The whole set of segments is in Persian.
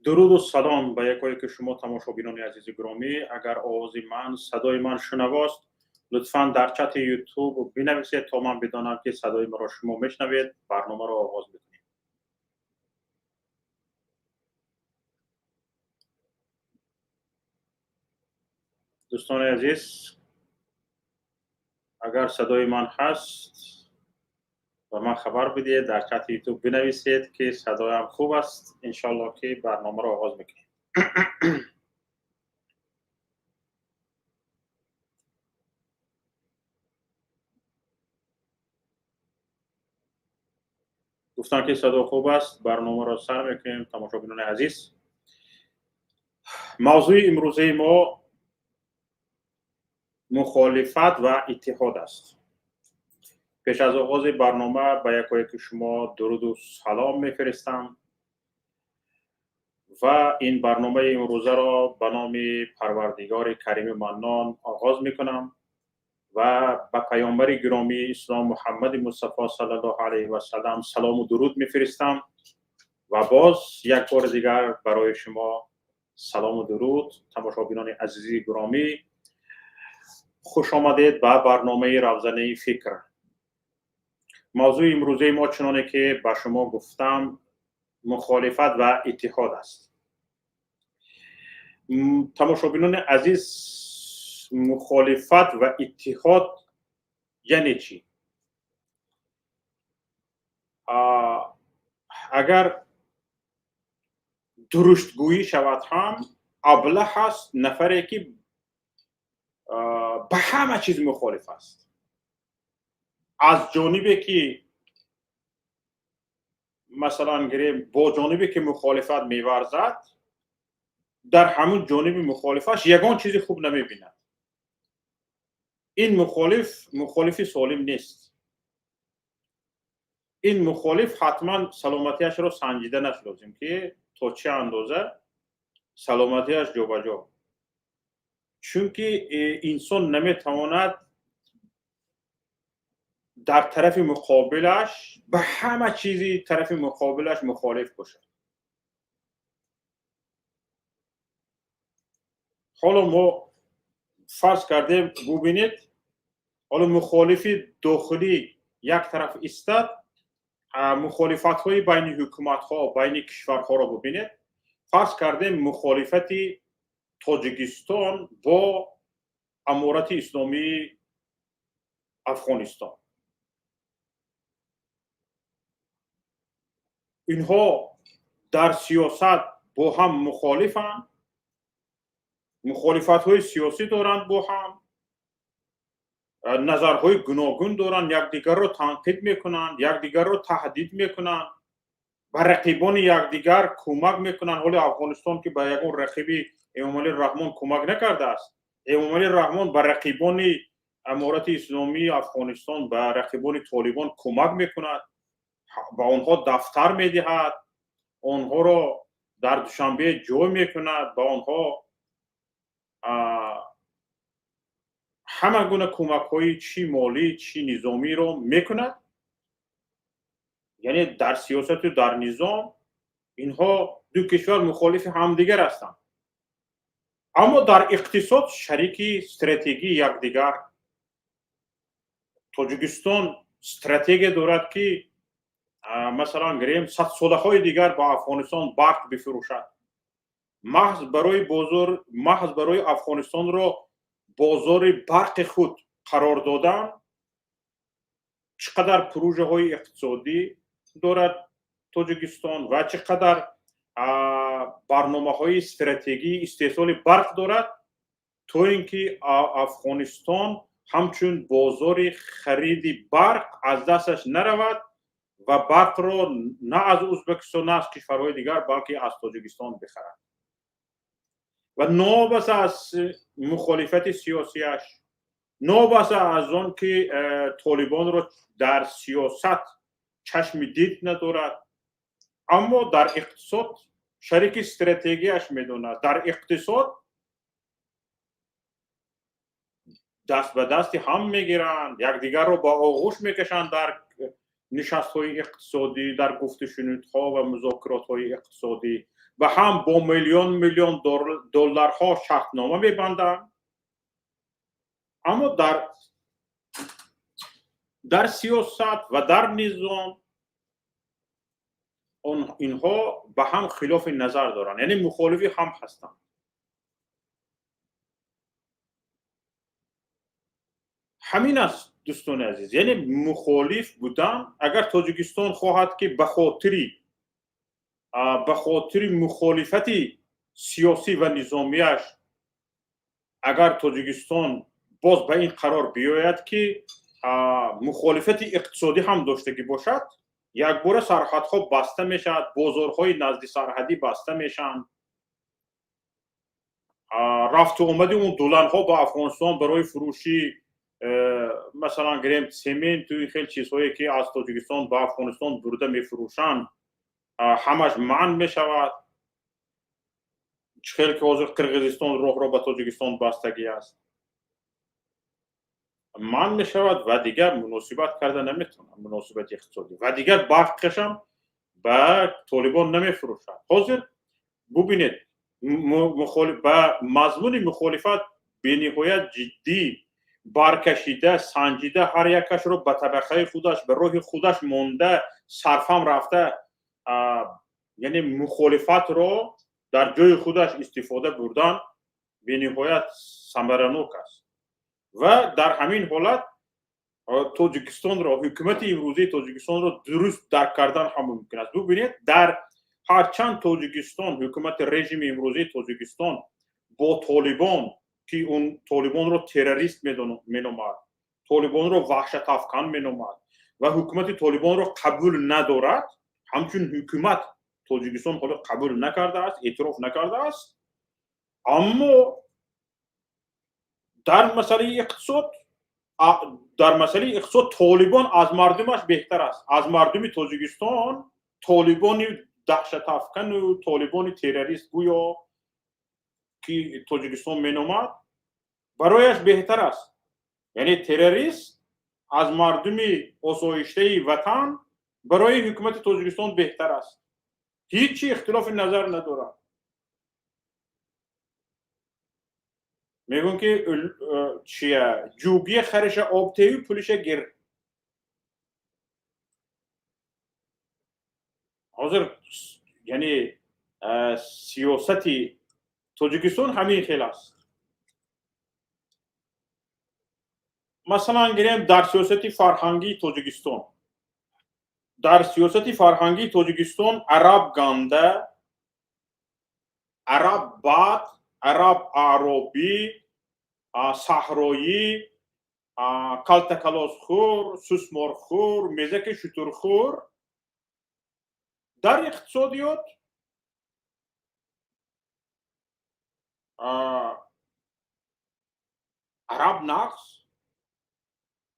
درود و سلام به یکایی که شما تماشابینان عزیز گرامی. اگر آواز من صدای من شنواست لطفاً در چت یوتیوب بنویسید تا من بدانم که صدای مرا شما میشنوید. برنامه را آغاز بکنیم. دوستان عزیز، اگر صدای من هست و من خبر بدید، در چت یوتیوب بنویسید که صدایم خوب است. انشالله که برنامه را آغاز میکنیم. گفتن که صدا خوب است، برنامه را سر میکنیم. تماشابینان عزیز، موضوع امروزه ما مخالفت و اتحاد است. پیش از آغاز برنامه به یکایی که شما درود و سلام میفرستم و این برنامه امروزه را به نام پروردگار کریم منان آغاز میکنم و به پیامبر گرامی اسلام محمد مصطفی صلی الله علیه و سلم سلام و درود میفرستم و باز یک بار دیگر برای شما سلام و درود. تماشابینان عزیزی گرامی، خوش آمدید به برنامه روزانه فکر. موضوع امروزه ما چنانه که به شما گفتم مخالفت و اتحاد است. تماشابینان عزیز، مخالفت و اتحاد یعنی چی؟ اگر درستگویی شود هم ابله هست نفری که به همه چیز مخالف است. از جانبی که مثلا گریم با جانبی که مخالفت می‌ورزد، در همون جانب مخالفش یگان چیزی خوب نمی‌بیند. این مخالف سالم نیست. این مخالف حتما سلامتیش را سنجیده نش لازم که تا چه اندازه سلامتیش جابجا. چون که انسان نمیتواند در طرف مقابلش به همه چیزی طرف مقابلش مخالف باشه. حالا ما فرض کردیم ببینید، حالا مخالفی داخلی یک طرف استاد، مخالفت های بین حکومت ها بین کشورها را ببینید. فرض کردیم مخالفت تاجیکستان با امارت اسلامی افغانستان، اینها در سیاست با هم مخالفند، مخالفت های سیاسی دارند، با هم نظرهای گوناگون دارند، یکدیگر را تنقید میکنند، یکدیگر را تهدید میکنند، به رقیبان یکدیگر کمک میکنند. حالا افغانستان که به یگان رقیبی امام علی رحمان کمک نکرده است. امام علی رحمان به رقیبان امارت اسلامی افغانستان، به رقیبان طالبان کمک میکند، به آنها دفتر میدهد، آنها را در دوشنبه جای میکند، به آنها همه گونه کمک های چی مالی چی نظامی را میکند. یعنی در سیاست و در نظام اینها دو کشور مخالف همدیگر هستند، اما در اقتصاد شریک استراتژی یکدیگر. تاجیکستان استراتژی دارد که مثلا گریم 100 ساله های دیگر با افغانستان برق بفروشد. محض برای افغانستان را بازار برق خود قرار دادن. چقدر پروژه های اقتصادی دارد تاجیکستان و چقدر برنامه های استراتژی استحصال برق دارد، تا اینکه افغانستان همچون بازار خرید برق از دستش نرود و برق را نه از ازبکستان نه از کشورهای دیگر بلکه از تاجیکستان بخرد. و نابسته از مخالفت سیاسیش، نابسته از آن که طالبان را در سیاست چشم دید ندارد، اما در اقتصاد شریک استراتژیش میداند. در اقتصاد دست به دست هم میگیرند، یکدیگر را با آغوش میکشند در نشست های اقتصادی، در گفت و شنودها و مذاکرات های اقتصادی. و هم با میلیون دلارها شرطنامه میبندند. اما در سیاست و در نظام اینها به هم خلاف نظر دارند، یعنی مخالفی هم هستند. همین است دوستان عزیز، یعنی مخالف بودن. اگر تاجیکستان خواهد که به خاطر مخالفت سیاسی و نظامیش اگر تاجیکستان باز به این قرار بیاید که مخالفت اقتصادی هم داشته باشد، یک بار سرحدها بسته میشد، بازارهای نزدی سرحدی بسته میشن، رفت و آمد اون دلارها با افغانستان برای فروشی مثلا گریم سمنت و این خیلی چیزهایی که از تاجیکستان با افغانستان برده میفروشن همش منع میشود. خیلی که حاضر قرقیزستان راه را به تاجیکستان بستگی است، منع میشود و دیگر مناسبت کرده نمیتونه، مناسبت اقتصادی و دیگر برقش هم به طالبان نمیفروشد. حاضر ببینید به مضمون مخالفت به نهایت جدی برکشیده، سنجیده، هر یکش رو به طبقه خودش به راه خودش مونده، صرفم رفته، یعنی مخالفت رو در جای خودش استفاده بردن به نهایت ثمره‌ناک است. و در همین حالت تاجیکستان را، حکومت امروزی تاجیکستان را درست درک کردن هم ممکن است. ببینید در هرچند تاجیکستان، حکومت رژیم امروزی تاجیکستان با طالبان که اون طالبان رو تروریست مینامد، طالبان رو وحشت افکن مینامد و حکومت طالبان رو قبول ندارد، همچون حکومت تاجیکستان حالا قبول نکرده است، اعتراف نکرده است، اما در مسئله اقتصاد طالبان از مردمش بهتر است. از مردم تاجیکستان طالبان دهشت افکن و طالبان تروریست گویا که تاجیکستان مینامد برایش بهتر است. یعنی تروریست از مردم آسایشته وطن برای حکومت تاجیکستان بهتر است. هیچی اختلاف نظر ندارد. میگن که چیه جوبی خرش آبتهی پولش گیر. حاضر یعنی سیاستی تاجیکستان همین خیلی است. مثلا گریم در سیاست فرهنگی تاجیکستان، در سیاست فرهنگی تاجیکستان عرب گنده، عرب بد، عرب عربی، صحرایی، کلتکلاس خور، سوسمار خور، میزک شتر خور. در اقتصادیات عرب نقص،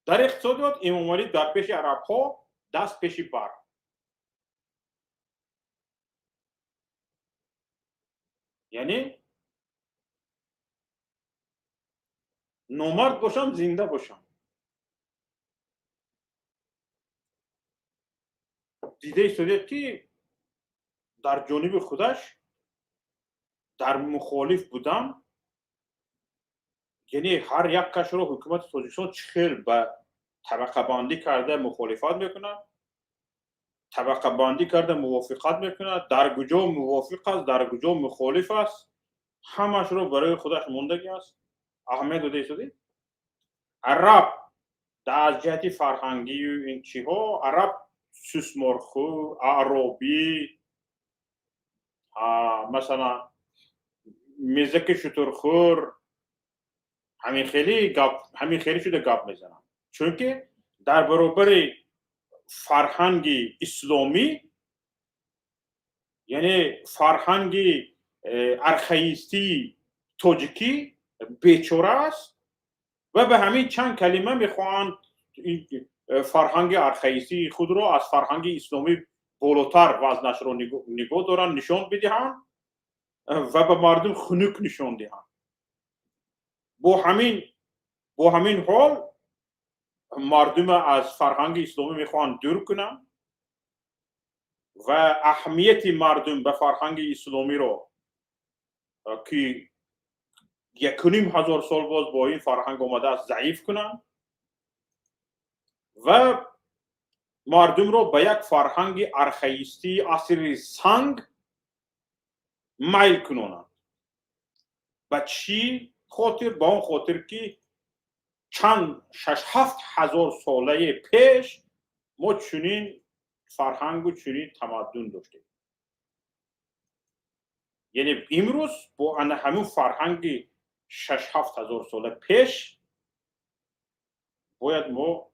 در اقتصادیات امام علی در پیش عرب ها دست پیش بر. یعنی نامرد باشم زنده باشم. دیده ایستادید که در جانب خودش در مخالف بودن، یعنی هر یک کش رو حکومت تاجیکستان چخیل به طبقه بندی کرده مخالفت میکنه، طبقه بندی کرده موافقت میکنه، در کجا موافق است در کجا مخالف است همش رو برای خودش موندگی است. اهمیت داده ایستادید. عرب در جهت فرهنگی و این چی ها عرب سوسمارخور، عربی، مثلا میزک شترخور، همین خیلی شده گپ میزنم، چون که در برابر فرهنگ اسلامی، یعنی فرهنگ ارخیستی تاجیکی بیچاره است و به همین چند کلمه میخواهند فرهنگ ارخیستی خود را از فرهنگ اسلامی بالاتر وزنش را نگاه دارن نشان بدهند و به مردم خنک نشان دهند. با همین حال مردم از فرهنگ اسلامی میخوان دور کنن و اهمیت مردم به فرهنگ اسلامی رو که 1,500 سال باز با این فرهنگ آمده است ضعیف کنند و مردم رو به یک فرهنگ ارخیستی عصر سنگ میل کنند. به چی خاطر؟ با اون خاطر که چند 6-7 هزار ساله پیش ما چنین فرهنگ و چنین تمدن داشتیم. یعنی امروز با همون فرهنگ 6-7 هزار ساله پیش باید ما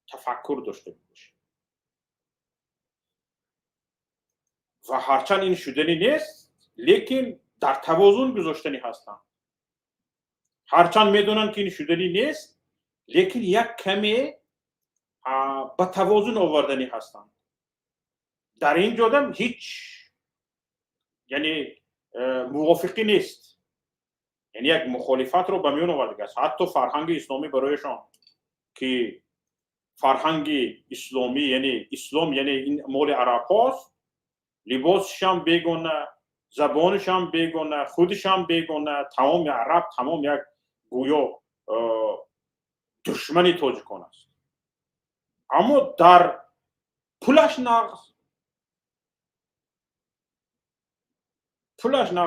تفکر داشته باشیم و هرچند این شدنی نیست لیکن در توازن گذاشتنی هستند. هرچند میدونن که این شدنی نیست لیکن یک کمی به توازن آوردنی هستند. در این جادم هیچ یعنی موافقی نیست، یعنی یک مخالفت رو به میون آورده است. حتی فرهنگ اسلامی برایشان که فرهنگ اسلامی یعنی اسلام یعنی این مال عرب هاست، لباسش هم بیگانه، زبانش هم بیگانه، خودش هم بیگانه، تمام عرب تمام یک گویا دشمن تاجیکان است. اما در پولش نقص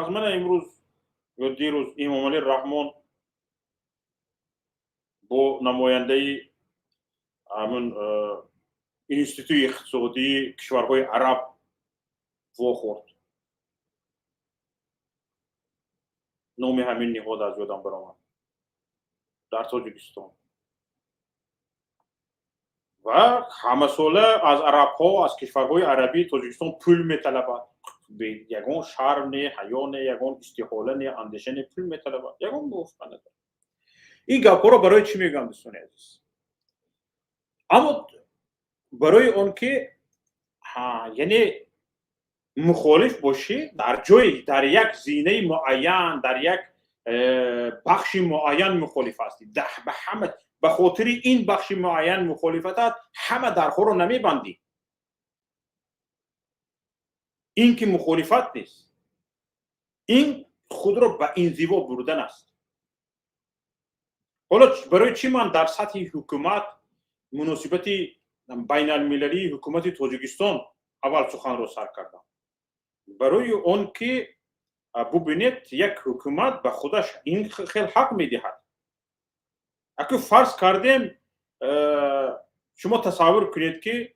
من امروز یا دیروز امام علی رحمان با نماینده همون اینستیتوی اقتصادی کشورهای عرب واخورد. نام همین نهاد از یادم برآمد در تاجیکستان و همه ساله از عرب ها از کشورهای عربی تاجیکستان پول میطلبد. به یگان شرم نه، حیا نه، یگان استحاله نه، اندیشه نه، پول میطلبد. یگان موافقت ندارم. این گپ‌ها رو برای چی میگم دوستان عزیز؟ اما برای اون که یعنی مخالف باشی در جای در یک زینه معین در یک بخش معین مخالف هستی، به همه به خاطر این بخش معین مخالفتت همه درها رو نمیبندی. این که مخالفت نیست، این خود رو به انزوا بردن است. حالا برای چی من در سطح حکومت مناسبت بین المللی حکومت تاجیکستان اول سخن رو سر کردم؟ برای اون که ببینید یک حکومت به خودش این خیلی حق میدهد. اگه فرض کردیم شما تصور کنید که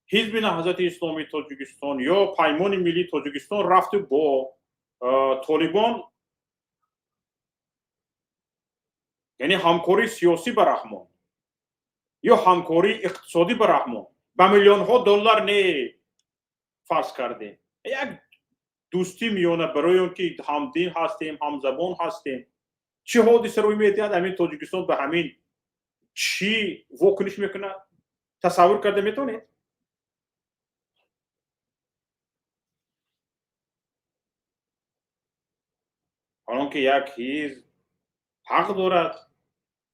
حزب نهضت اسلامی تاجیکستان یا پیمان ملی تاجیکستان رفته با طالبان یعنی همکاری سیاسی برحمان یا همکاری اقتصادی برحمان به میلیون ها دلار نه فرض کردیم یک دوستی میونه برای اون که هم دین هستیم هم زبان هستیم، چه حادثه روی میدهد؟ همین تاجیکستان به همین چی واکنش میکنه؟ تصور کرده میتونید؟ حالا که یک حزب حق دارد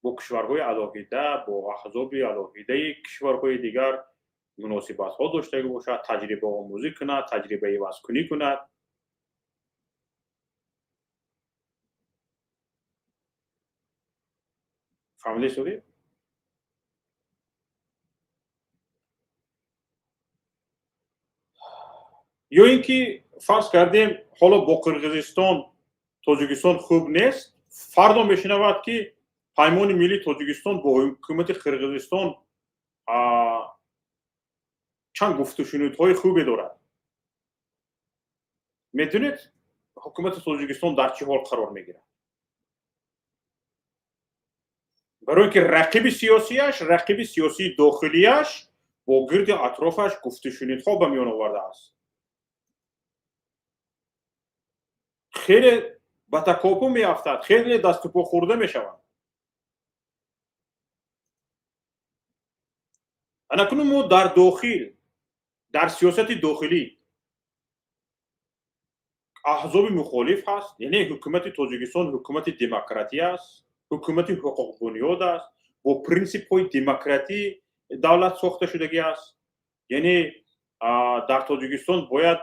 با کشورهای علاقیده با احزاب علاقیده کشورهای دیگر مناسبت ها داشته باشد، تجربه آموزی کند، تجربه عوض کنی کند. فهمیده شدید؟ یا اینکه فرض کردیم حالا با قرقیزستان تاجیکستان خوب نیست، فردا میشنود که پیمان ملی تاجیکستان با حکومت قرقیزستان چند گفت و شنودهای خوبی دارد. میدونید حکومت تاجیکستان در چه حال قرار میگیرد؟ برای اینکه رقیب سیاسی داخلیش با گرد اطرافش گفت و شنودها به میان آورده است. خیلی به تکاپو میافتد، خیلی دست و پا خورده میشوند. اکنون ما در داخل در سیاست داخلی احزاب مخالف هست، یعنی حکومت تاجیکستان حکومت دموکراتی است، حکومت حقوق بنیاد است، با پرینسیپ های دموکراتی دولت ساخته شدگی است. یعنی در تاجیکستان باید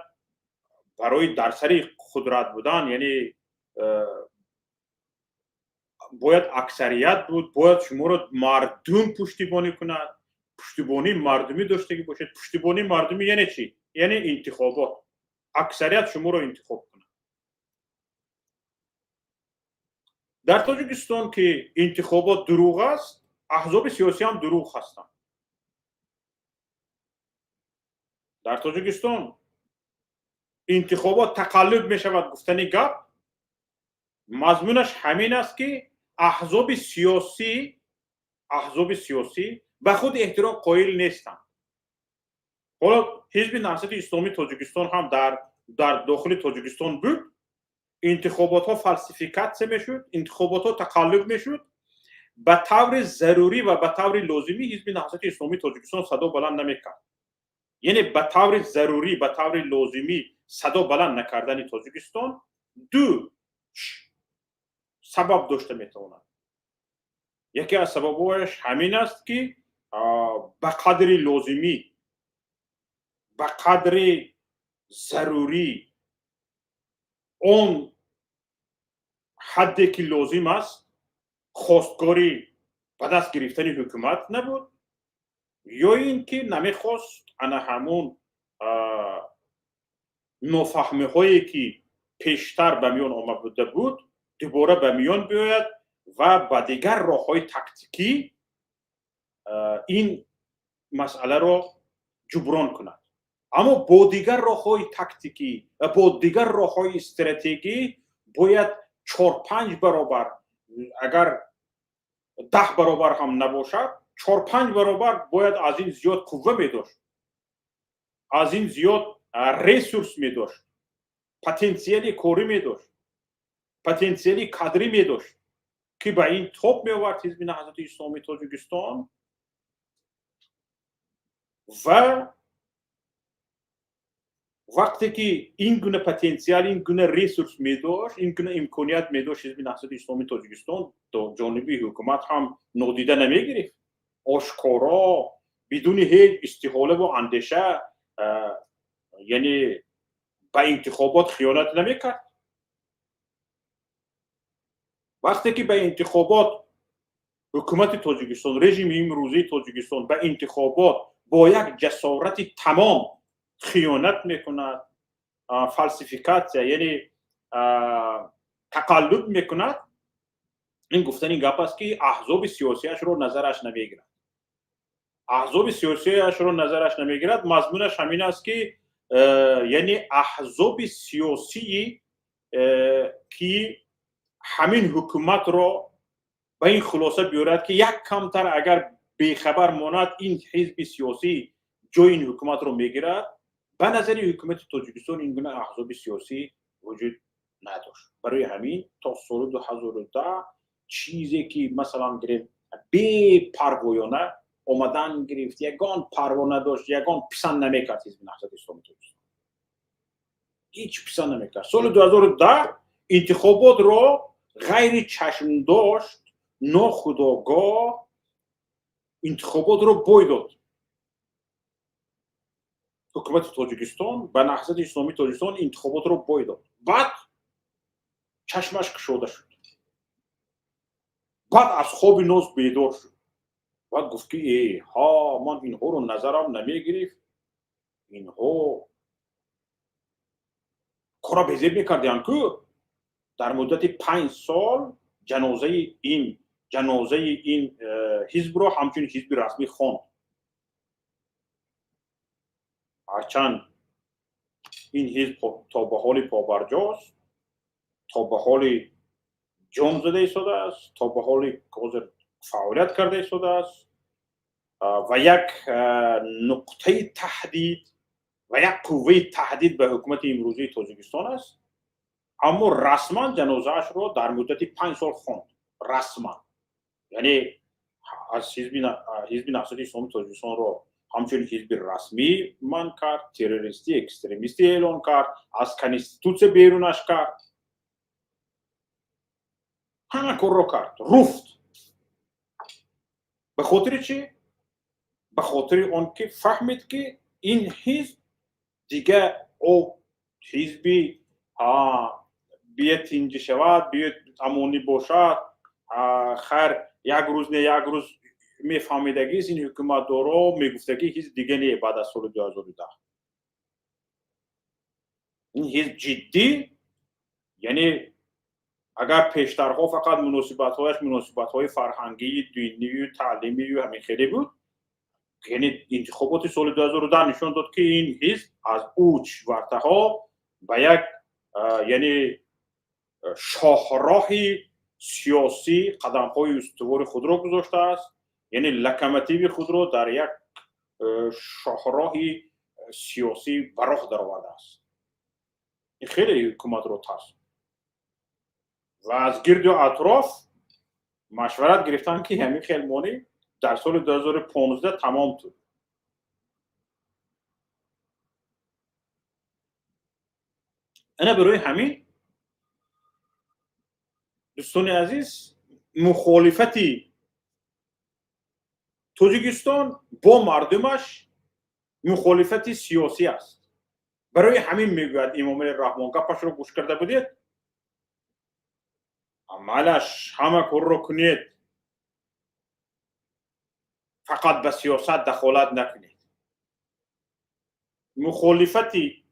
برای در سر قدرت بودن، یعنی باید اکثریت بود، باید شما را مردم پشتیبانی کند، پشتیبانی مردمی داشته باشد. پشتیبانی مردمی یعنی چی؟ یعنی انتخابات، اکثریت شما را انتخاب کند. در تاجیکستان که انتخابات دروغ است، احزاب سیاسی هم دروغ هستند. در تاجیکستان انتخابات تقلب می شود گفتنی گپ، مضمونش همین است که احزاب سیاسی به خود احترام قائل نیستند. حالا حزب نهضت اسلامی تاجیکستان هم در داخل تاجیکستان بود، انتخابات ها فالسیفیکات میشد، انتخابات ها تقلب میشد. به طور ضروری و به طور لازمی حزب نهضت اسلامی تاجیکستان صدا بلند نمیکرد. یعنی به طور ضروری، به طور لازمی صدا بلند نکردن تاجیکستان دو سبب داشته میتواند. یکی از سببش همین است که به قدر لازمی، به قدر ضروری، اون حدی که لازم است خواستگاری به دست گرفتن حکومت نبود، یا اینکه نمیخواست انا همون نافهمی هایی که پیشتر به میان آمده بود دوباره به میان بیاید و با دیگر راه های تاکتیکی این مسئله را جبران کند. اما با دیگر راه های تاکتیکی و با دیگر راه های استراتژی باید 4-5 برابر، اگر 10 برابر هم نباشد 4-5 برابر باید از این زیاد قوه می داشت، از این زیاد ریسورس می داشت، پتانسیلی کاری می داشت، پتانسیلی کادری می داشت که به این توپ می آورد حزب نهضت اسلامی تاجیکستان. و وقتی که این گونه پتانسیل، این گونه ریسورس می داشت، این گونه امکانیت می داشت، حزب نهضت اسلامی تاجیکستان تا جانبی حکومت هم نادیده نمی گرفت. آشکارا بدون هیچ استحاله و اندیشه یعنی به انتخابات خیانت نمی کرد. وقتی که به انتخابات حکومت تاجیکستان، رژیم امروزی تاجیکستان به انتخابات با یک جسارت تمام خیانت میکند، فالسیفیکاسیا یعنی تقلب میکند، این گفتن این گپ است که احزاب سیاسیش رو نظرش نمیگیرد. احزاب سیاسیش رو نظرش نمیگیرد مضمونش همین است که یعنی احزاب سیاسی که همین حکومت رو به این خلاصه بیارد که یک کمتر اگر بیخبر ماند این حزب سیاسی جای این حکومت رو میگیرد. به نظر حکومت تاجیکستان این گونه احزاب سیاسی وجود نداشت. برای همین تا سال 2010 چیزی که مثلا گرفت بی پروایانه اومدن گرفت، یگان پروانه داشت، یگان پسند نمیکرد حزب نهضت اسلامی تاجیکستان، هیچ پسند نمیکرد. سال 2010 انتخابات رو غیر چشم داشت، ناخودآگاه انتخابات رو بوی داد. حکومت تاجیکستان به نهضت اسلامی تاجیکستان انتخابات رو بوی داد. بعد چشمش گشوده شد، بعد از خواب نوز بیدار شد، بعد گفت که ای ها من اینها رو نظرم نمیگرفت، اینها کارا بزرگ میکردن که در مدت 5 سال جنازه این حزب رو همچون حزب رسمی خواند. هرچند این حزب تا به حال پابرجاست، تا به حال جان زده ایستاده است، تا به حال فعالیت کرده ایستاده است و یک نقطه تهدید و یک قوه تهدید به حکومت امروزی تاجیکستان است. اما رسما جنازه‌اش رو در مدت 5 سال خواند، رسما. یعنی از حزب نهضت اسلامی تاجیکستان رو همچون حزب رسمی من کرد، تروریستی اکستریمیستی اعلان کرد، از کنستیتوسیون بیرونش کرد، همه کار رو کرد، رفت. به خاطر چی؟ به خاطر آن که فهمید که این حزب دیگه او حزبی بیت اینجا شود بیت امونی باشد خیر یک روز نه یک روز میفهمیدگی این حکومت دارو میگفتگی هیچ دیگه نه بعد از سال 2010 این هیچ جدی یعنی اگر پیشترها فقط مناسبت های فرهنگی دینی و تعلیمی و همین خیلی بود یعنی انتخابات سال 2010 نشون داد که این حزب از اوج ورتها به یک یعنی شاهراه سیاسی قدم های استوار خود را گذاشته است یعنی لکمتیو خود را در یک شاهراه سیاسی براه در آورده است این خیلی حکومت را ترس و از گرد و اطراف مشورت گرفتن که همین خیلمانی در سال 2015 تمام شد انا برای همین دوستان عزیز مخالفتی تاجیکستان با مردمش مخالفتی سیاسی است برای همین میگوید امام رحمان گپش رو گوش کرده بودید عملش همه کار رو کنید فقط به سیاست دخالت نکنید مخالفتی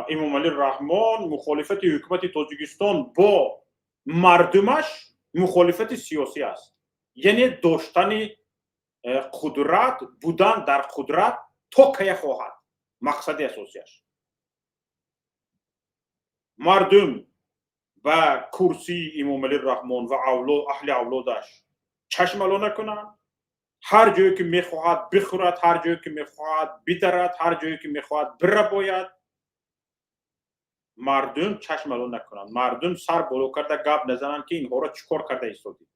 امام رحمان مخالفتی حکومت تاجیکستان با مردمش مخالفت سیاسی است یعنی داشتن قدرت بودن در قدرت تا که خواهد مقصد اساسیش مردم و کرسی امام رحمان و اهل اولادش چشم الو نکنند هر جایی که میخواهد بخورد هر جایی که میخواهد بدرد هر جایی که میخواهد بره باید مردم چشم الو نکنند مردم سر بالا کرده گپ نزنند که اینها را چیکار کرده ایستادی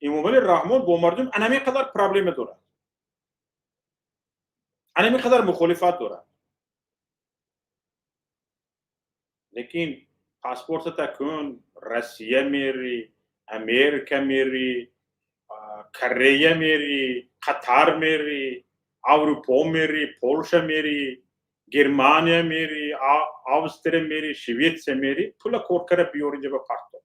امام رحمان با مردم انمی قدر پرابلم دارد انمی قدر مخالفت دارد لیکن پاسپورت تکون روسیه میری امریکا میری کره میری قطر میری اروپا میری پولشا میری گرمانیا میری آوستریا میری شویتس میری پول کورکره بیاری جب پاکتو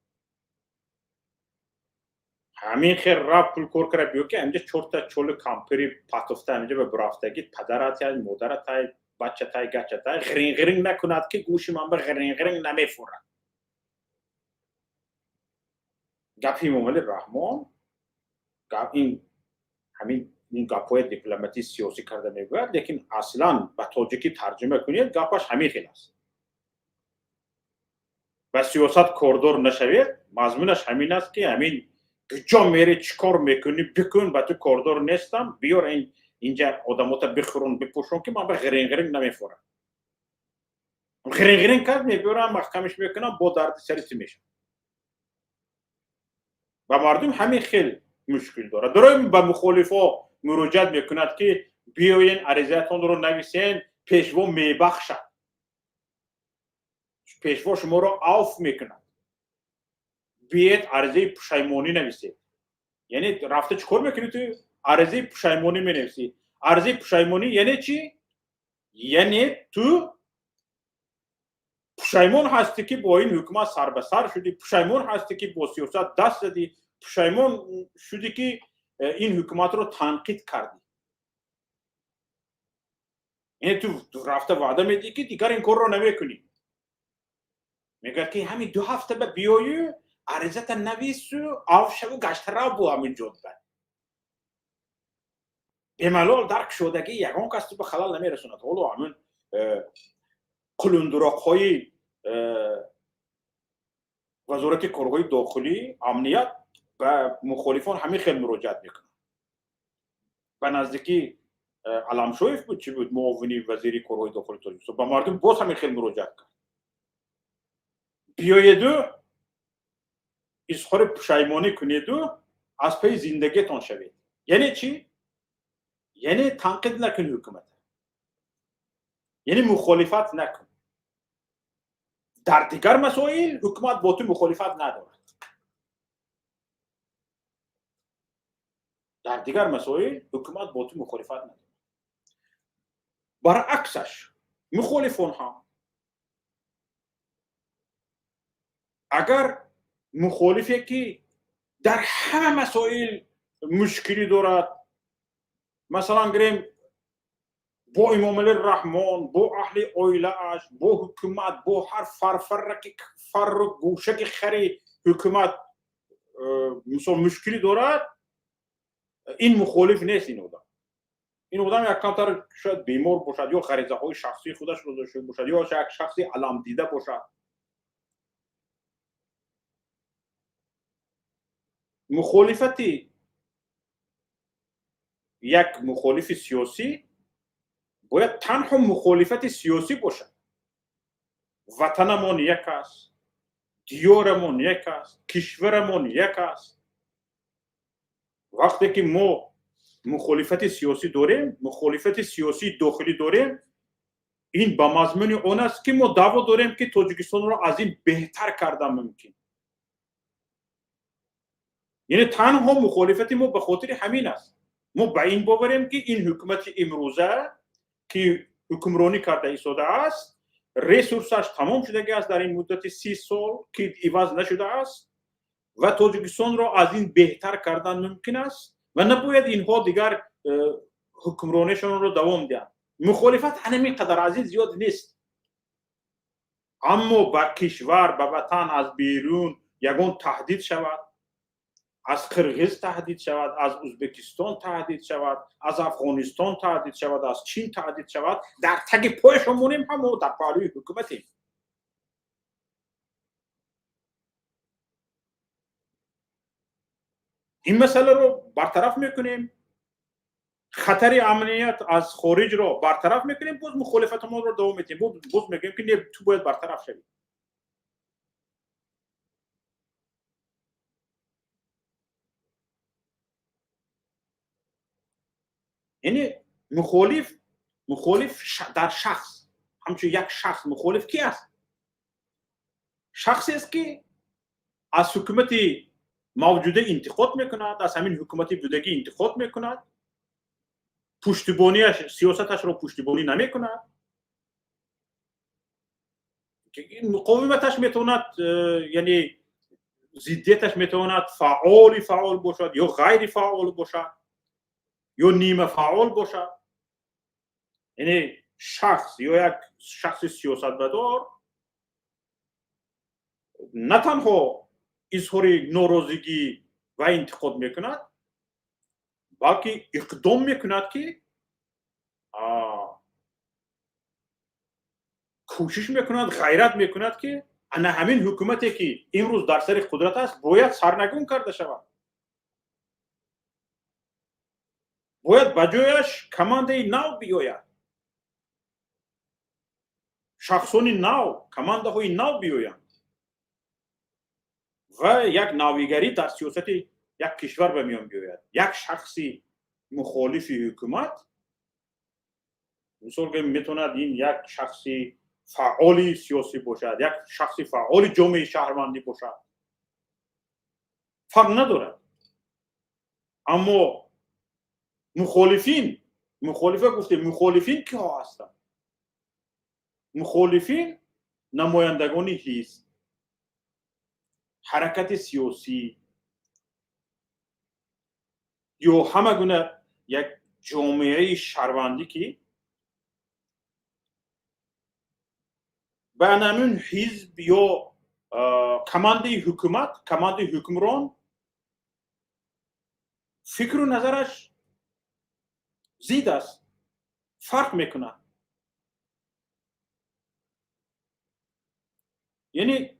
همین خیر راب پول کورکره بیو که امجا چورتا چول کامپری پاتوفته امجا به برافتگی پدرت یا مادرت های بچه تای گچه تای غرین غرین نکند که گوشی من به غرین غرین نمیفورد گپی امام رحمان گپ این همین این گپ‌های دیپلماتی سیاسی کرده میگوید لیکن اصلا به تاجیکی ترجمه کنید گپش همین خیلی است و سیاست کاردار نشوید مضمونش همین است که همین کجا میری چیکار میکنی بکن با تو کاردار نیستم بیار اینجا آدمات بخورون بپوشون که من به غرین غرین نمیفورم غرین غرین کرد میبرم محکمش میکنم با درد سریت میشم و مردم همین خیلی مشکل داره داریم به مخالفا مراجعت میکند که بیاین عریضه‌تون رو نویسین پیشوا میبخشد پیشوا شما رو عفو میکند بیاید عریضه پشیمانی نویسید یعنی رفته چیکار میکنی تو عریضه پشیمانی مینویسی عریضه پشیمانی یعنی چی یعنی تو پشیمان هستی که با این حکومت سر به سر شدی پشیمان هستی که با سیاست دست زدی پشیمان شدی که این حکومت رو تنقید کردی یعنی تو رفته وعده میدی که دیگر این کار رو نمیکنی میگه که همین 2 هفته به بیایی عریضت نویس و آف شو گشت را بو همین جدبه بملال درک شدگی یکان کسی به خلال نمیرسوند حالا همین قلندراق های وزارت کارهای داخلی امنیت و مخالفان همین خیلی مراجعت میکنن به نزدیکی علمشویف بود چی بود معاونی وزیر کارهای داخلی تاجیکستان با مردم باز همین خیلی مراجعت کرد بیایید و اظهار پشیمانی کنید و از پی زندگیتان شوید یعنی چی یعنی تنقید نکنید حکومت یعنی مخالفت نکن در دیگر مسائل حکومت با تو مخالفت ندارد در دیگر مسائل حکومت با تو مخالفت ندارد برعکسش مخالفان هم اگر مخالفی که در همه مسائل مشکلی دارد، مثلا گریم با امام الرحمن، با اهل اویله‌اش، با حکومت، با هر فر گوشه که خری حکومت مثلا مشکلی دارد، این مخالف نیست. این آدم یک کمتر شاید بیمار باشد یا غریزه های شخصی خودش رو داشته باشد یا یک شخصی علم دیده باشد. مخالفتی یک مخالف سیاسی باید تنها مخالفت سیاسی باشد. وطنمون یک است، دیارمون یک است، کشورمون یک است. وقتی که ما مخالفت سیاسی داریم، مخالفت سیاسی داخلی داریم، این به مضمون اون است که ما دعوا داریم که تاجیکستان را از این بهتر کردن ممکن. یعنی تنها مخالفت ما به خاطر همین است. ما به این باوریم که این حکومت امروزه که حکمرانی کرده ایستاده است، ریسورسش تمام شده است در این مدت 30 سال که عوض نشده است و تاجیکستان را از این بهتر کردن ممکن است و نباید اینها دیگر حکمرانیشان را دوام دهند. مخالفت همین قدر از این زیاد نیست، اما به کشور، به وطن از بیرون یگان تهدید شود، از قرغیز تهدید شود، از ازبکستان تهدید شود، از افغانستان تهدید شود، از چین تهدید شود، در تگ پایشان مونیم هم و در پهلوی حکومتیم. این مسئله رو برطرف میکنیم، خطر امنیت از خارج رو برطرف میکنیم، باز مخالفت ما رو دوام میدیم، باز میگیم که تو باید برطرف شوی. یعنی مخالف در شخص، همچون یک شخص مخالف کی است؟ شخصی است که از حکومت موجوده انتقاد میکند، از همین حکومت بودگی انتقاد میکند، پشتیبانیش، سیاستش رو پشتیبانی نمیکند. مقاومتش میتواند، یعنی ضدیتش میتواند فعال باشد یا غیر فعال باشد یا نیمه فعال باشد. یعنی شخص یا یک شخص سیاستمدار نه تنها اظهار ناراضگی و انتقاد میکند، بلکه اقدام میکند که کوشش میکند، غیرت میکند که انا همین حکومتی که امروز در سر قدرت است باید سرنگون کرده شود، باید بجایش کمانده نو بیاید، شخصان نو، کمانده های نو بیایند و یک نویگری در سیاست یک کشور به میان بیاید. یک شخصی مخالف حکومت، مثلا که میتوند این یک شخصی فعالی سیاسی باشد، یک شخصی فعالی جامعه شهروندی باشد، فرق ندارد. اما مخالفین که ها هستند؟ مخالفین نمایندگان حزب، حرکت سیاسی یا همه گونه یک جامعه شهروندی که به نامون حزب یا کمانده حکومت، کمانده حکمران فکر و نظرش زید است، فرق میکنه. یعنی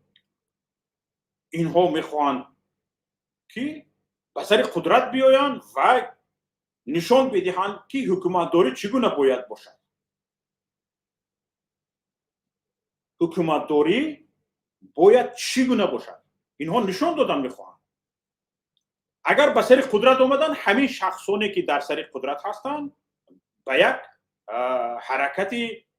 اینها میخوان که به سر قدرت بیایند و نشان بدهند که حکومتداری چگونه باید باشد. حکومتداری باید چگونه باشد، اینها نشان دادن میخوان. اگر به سر قدرت آمدن، همین شخصانی که در سر قدرت هستند به یک حرکت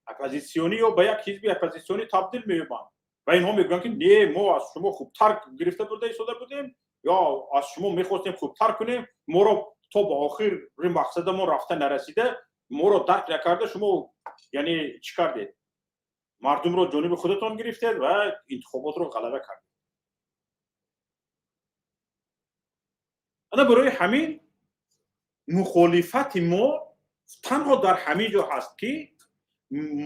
اپوزیسیونی یا به یک حزب اپوزیسیونی تبدیل میشوند و اینها میگن که نه، ما از شما خوبتر گرفته بودیم یا از شما میخواستیم خوبتر کنیم، ما رو تا به آخر مقصدمون رفته نرسیده، ما رو درک نکرده شما یعنی چی کردید؟ مردم رو جانب خودتان گرفتید و انتخابات رو غلبه کردید. انا برای همین مخالفت ما تنها در همین جا هست که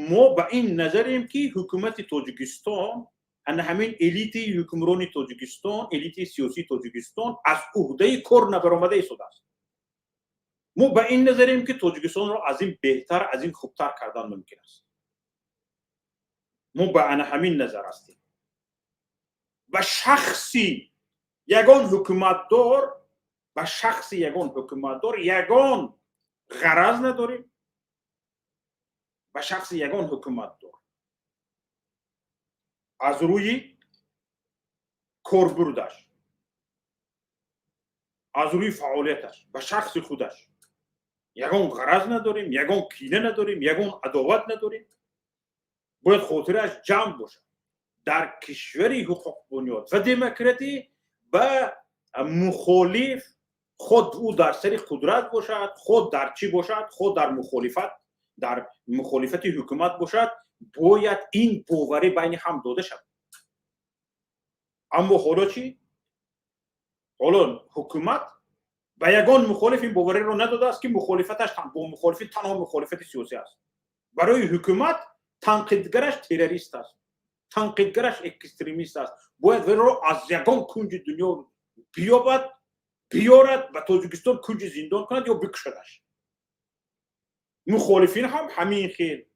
ما به این نظریم که حکومت تاجیکستان همین الیت حکمران تاجیکستان، الیت سیاسی تاجیکستان از عهده کار نبرآمده ایستاده است. ما به این نظریم که تاجیکستان را از این بهتر، از این خوبتر کردن ممکن است. ما به همین نظر هستیم و شخصی یگان حکومتدار و شخصی یگان حکومتدار یگان غرض نداریم و شخص یگان حکومتدار از روی کاربردش، از روی فعالیتش و شخص خودش یگان غرض نداریم، یگان کینه نداریم، یگان عداوت نداریم. باید خاطرش جمع باشد. در کشوری حقوق بنیاد و دموکراسی به مخالف خود او در سر قدرت باشد، خود در چی باشد، خود در مخالفت حکومت باشد، باید این باوری بین هم داده شد. اما حالا چی؟ حالا حکومت به یگان مخالف این باوری رو نداده است که مخالفتش با مخالفت تنها مخالفت سیاسی است. برای حکومت تنقیدگرش تروریست است، تنقیدگرش اکستریمیست است. باید وی رو از یگان کنج دنیا بیارد و تاجیکستان کنج زندان کند یا بکشدش. مخالفین هم همین خیل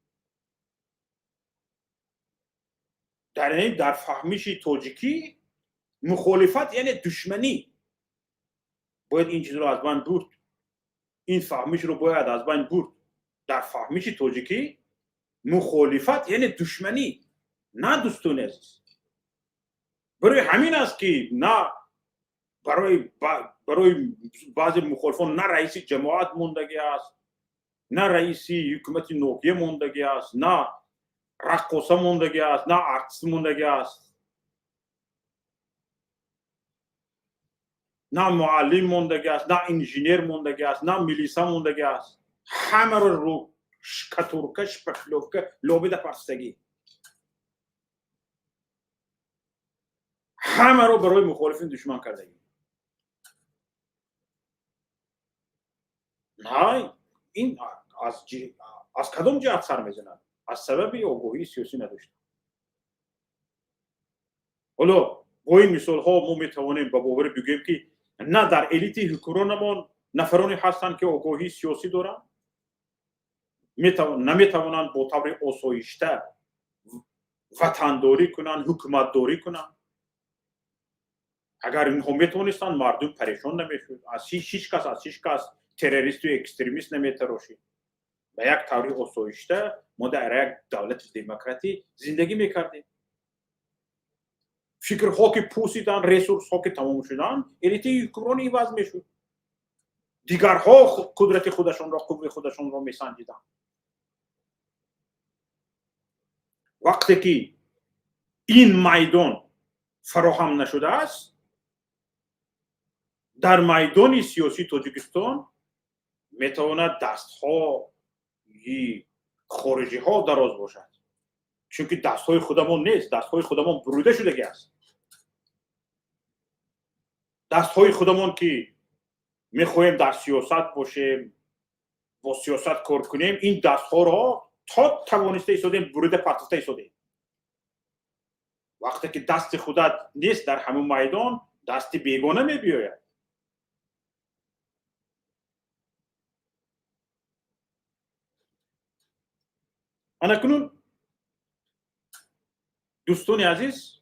در فهمیش تاجیکی مخالفت یعنی دشمنی. باید این چیز رو از بین برد، این فهمیش رو باید از بین برد. در فهمیش تاجیکی مخالفت یعنی دشمنی، نه دوستان عزیز. برای همین است که نه برای بعضی مخالفان نه رئیس جماعت موندگی است، نه رئیس حکومت نوکیه موندگی است، نه رقاصه موندگی است، نه ارتیست موندگی است، نه معلم موندگی است، نه انجینیر موندگی است، نه میلیسا موندگی است. همه رو شکتورکش پخلوفکه لابد پرستگی، همه رو برای مخالفین دشمن کردگی. نه این از کدام جهت سر میزنند؟ از سبب آگاهی سیاسی نداشتن. حالا با این مثال ها ما میتوانیم با باور بگوییم که نه در الیت حکمرانمان نفرانی هستند که آگاهی سیاسی دارند، نمیتوانند با طور آسایشته وطنداری کنند، حکومتداری کنند. اگر اینها میتونستند مردم پریشان نمیشد. از هیچ کس تروریست و اکستریمیست نمیتراشید. به یک طور آسایشته ما در یک دولت دموکراتی زندگی میکردیم. فکرها که پوسیدن، ریسورس ها که تمام شدن، الیت حکمرانی وضع میشد. دیگرها قدرت خودشان را، قوه خودشان را میسنجیدن. وقتی که این میدان فراهم نشده است، در میدان سیاسی تاجیکستان میتواند دستها خارجی ها دراز باشد، چون که دستهای خودمان نیست، دستهای خودمان بریده شده است. دستهای خودمان که میخواهیم در سیاست باشیم، با سیاست کار کنیم، این دستها را تا توانسته ایستادیم بریده پرتفته ایستادیم. وقتی که دست خودت نیست در همون میدان، دست بیگانه میبیاید. اکنون دوستان عزیز،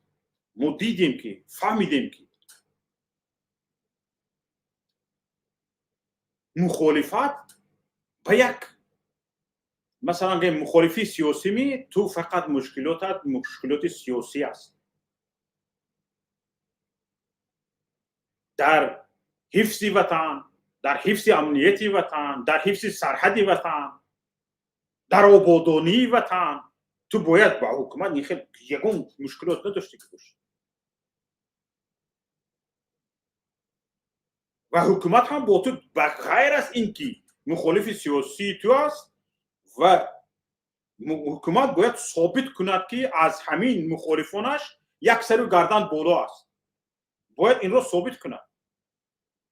ما دیدیم که فهمیدیم که مخالفت به یک مثلا که مخالفی سیاسی می تو فقط مشکلات سیاسی است. در حفظ وطن، در حفظ امنیت وطن، در حفظ سرحد وطن، در آبادانی وطن، تو باید با حکومت یگان مشکلات نداشته باشی. و حکومت هم با تو بغیر از اینکه مخالف سیاسی تو است، و حکومت باید ثابت کند که از همین مخالفانش یک سر گردن بالا است. باید این رو ثابت کند،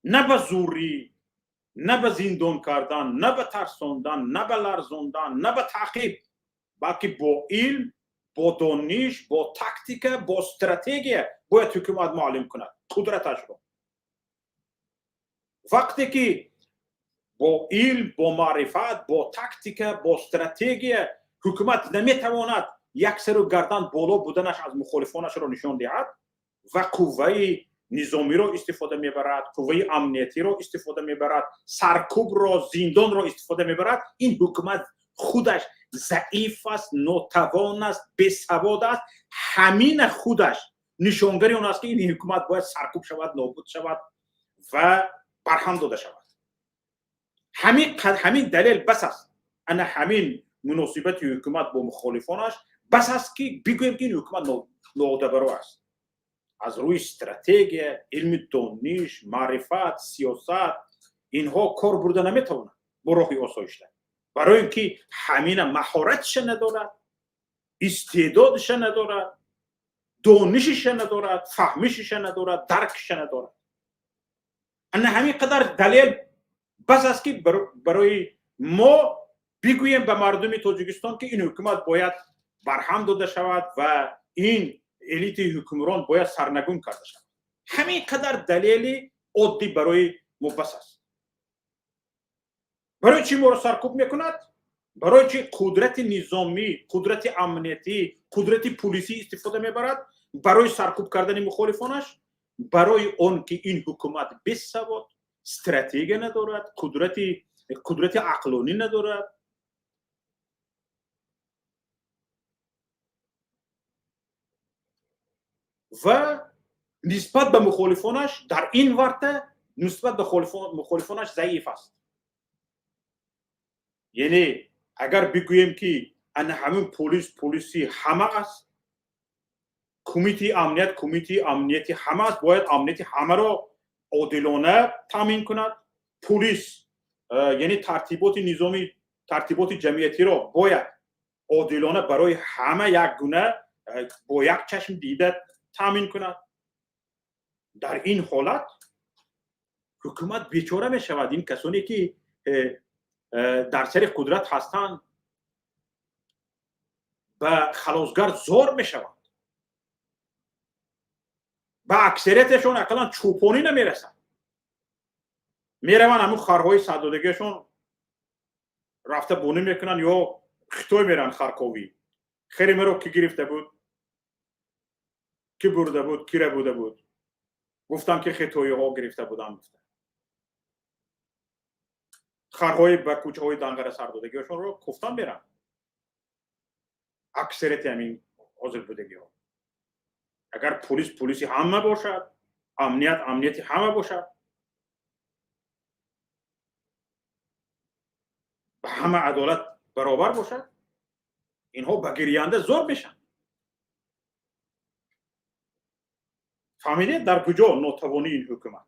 نه به زوری، نه به زندان کردن، نه به ترساندن، نه به لرزاندن، نه به تعقیب، بلکه با علم، با دانش، با تاکتیک، با استراتژی باید حکومت معلوم کند قدرتش رو. وقتی که با علم، با معرفت، با تاکتیک، با استراتژی حکومت نمیتواند یک سر و گردن بالا بودنش از مخالفانش را نشان دهد و قوه نظامی را استفاده میبرد، قوه امنیتی را استفاده میبرد، سرکوب را، زندان را استفاده میبرد، این حکومت خودش ضعیف است، ناتوان است، بی‌سواد است. همین خودش نشانگری اون است که این حکومت باید سرکوب شود، نابود شود و برهم داده شود. همین دلیل بس است، انا همین مناسبت حکومت با مخالفانش بس است که بگویم که این حکومت نادربرو است. از روی استراتژی، علم، دانش، معرفت، سیاست، اینها کار برده نمیتواند با راه آسایشتن، برای اینکه همین مهارتش ندارد، استعدادش ندارد، دانشش ندارد، فهمشش ندارد، درکش ندارد. انا همین قدر دلیل بس است که برای ما بگوییم به مردم تاجیکستان که این حکومت باید برهم داده شود و این الیت حکمران باید سرنگون کرده شود. همین قدر دلیل عادی برای ما بس است. برای چی ما را سرکوب میکند؟ برای چی قدرت نظامی، قدرت امنیتی، قدرت پلیسی استفاده میبرد برای سرکوب کردن مخالفانش؟ برای اون که این حکومت بی‌سواد، استراتژی ندارد، قدرت عقلانی ندارد. و نسبت به مخالفانش در این ورته نسبت به مخالفانش ضعیف است. یعنی اگر بگوییم که ان همین پلیسی همه است، کمیته امنیتی همه است، باید امنیتی همه را عادلانه تامین کند. پلیس یعنی ترتیبات نظامی، ترتیبات جمعیتی را باید عادلانه برای همه یک گونه با یک چشم دیده تامین کند. در این حالت حکومت بیچاره می شود. این کسانی که در سر قدرت هستند به خلاصگر زور می شود. به اکثریتشون اقلا چوپانی نمی رسند. می روند همون خرهای صدادگیشون رفته بونه میکنن یا خطوی میرن خرکاوی. خیلی مرا کی گرفته بود، کی برده بود، کی را بوده بود، گفتم که خطوی ها گرفته بودم. خرهای به کوچه های دنگر سردادگیشون رو کفتن میرن. اکثریت همین حاضر بودگی ها. اگر پلیسی همه باشد، امنیتی همه باشد، به همه عدالت برابر باشد، اینها به گریانده زور میشن. فهمیدید در کجا ناتوانی این حکومت؟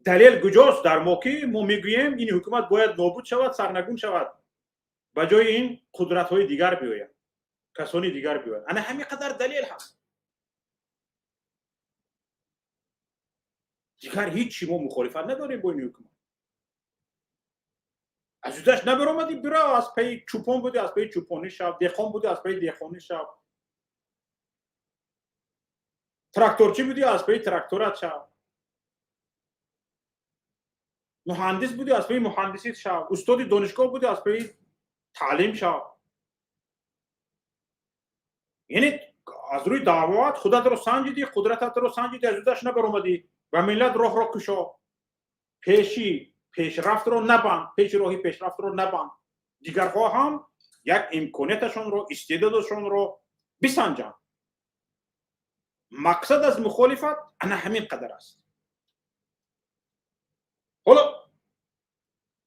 دلیل کجاست؟ در موقعی ما میگوییم این حکومت باید نابود شود، سرنگون شود، به جای این قدرت های دیگر بیاید، کسانی دیگر بیاید. انا همین قدر دلیل هست. دیگر هیچی ما مخالفت نداریم با این حکومت. از یودش نبرامدی برا از پی چوپان بودی از پی چوپانی شو، دیخان بودی از پی دیخانی شو، تراکتورچی بودی از پی تراکتورت شو، مهندس بودی از پی مهندسیت شو، استاد دانشگاه بودی از پی تعلیم شو. یعنی از روی دعوات خودت رو سنجیدی، قدرتت رو سنجیدی، از یودش نبرامدی و ملت راه را کشا. پیشرفت رو نبند، راهی پیشرفت رو نبند. دیگرها هم یک امکانیتشون رو، استعدادشون رو بسنجند. مقصد از مخالفت انا همین قدر است. حالا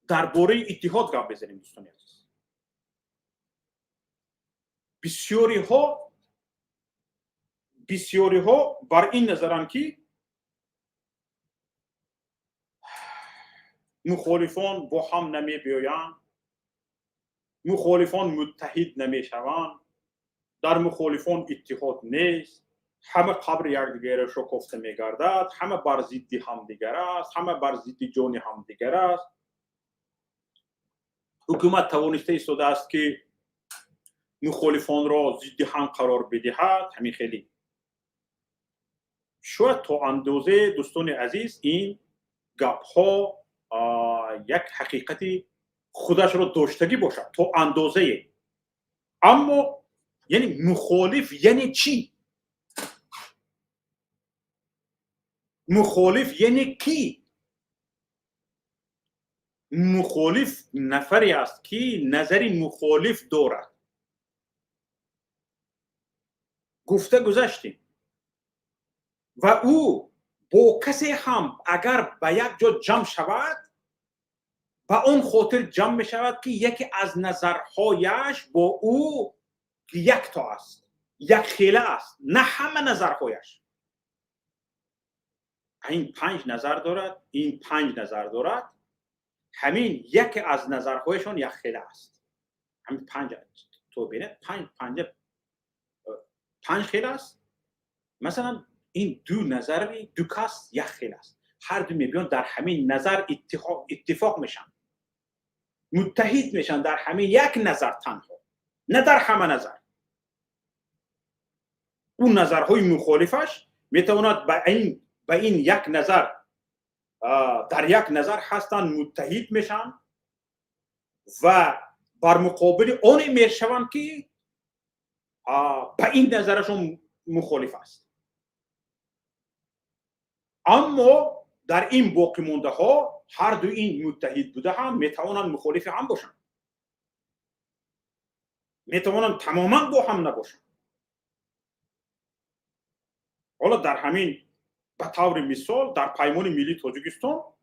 درباره اتحاد گپ بزنیم دوستان عزیز. بسیاری ها بر این نظرند که مخالفان با هم نمی بیایند، مخالفان متحد نمی شوند، در مخالفان اتحاد نیست، همه قبر یکدیگر را شکفته می گردد، همه بر ضد همدیگر است، همه بر ضد جان همدیگر است. حکومت توانسته ایستاده است که مخالفان را ضد هم قرار بدهد. همین خیلی شاید تا اندازه دوستان عزیز این گپ ها یک حقیقتی خودش را داشتگی باشد تا اندازه. اما یعنی مخالف یعنی چی؟ مخالف یعنی کی؟ مخالف نفری است که نظری مخالف دارد. گفته گذاشتیم و او با کسی هم اگر به یک جا جمع شود به اون خاطر جمع می شود که یکی از نظرهایش با او یک تا است، یک خیله است، نه همه نظرهایش. این 5 نظر دارد، این 5 نظر دارد، همین یکی از نظرهایشان یک خیله است. همین 5 تو بینید 5 خیله است. مثلا این دو نظری دو کس یک خیله است، هر دو میبیان در همین نظر اتفاق میشن، متحد میشن در همین یک نظر تنها، نه در همه نظر. اون نظرهای مخالفش میتواند به این یک نظر در یک نظر هستن، متحد میشن و بر مقابل آن میشوند که به این نظرشون مخالف است. اما در این باقی مونده ها هر دو این متحد بوده هم میتوانند مخالف هم باشند، میتوانند تماما با هم نباشند. حالا در همین به طور مثال در پیمان ملی تاجیکستان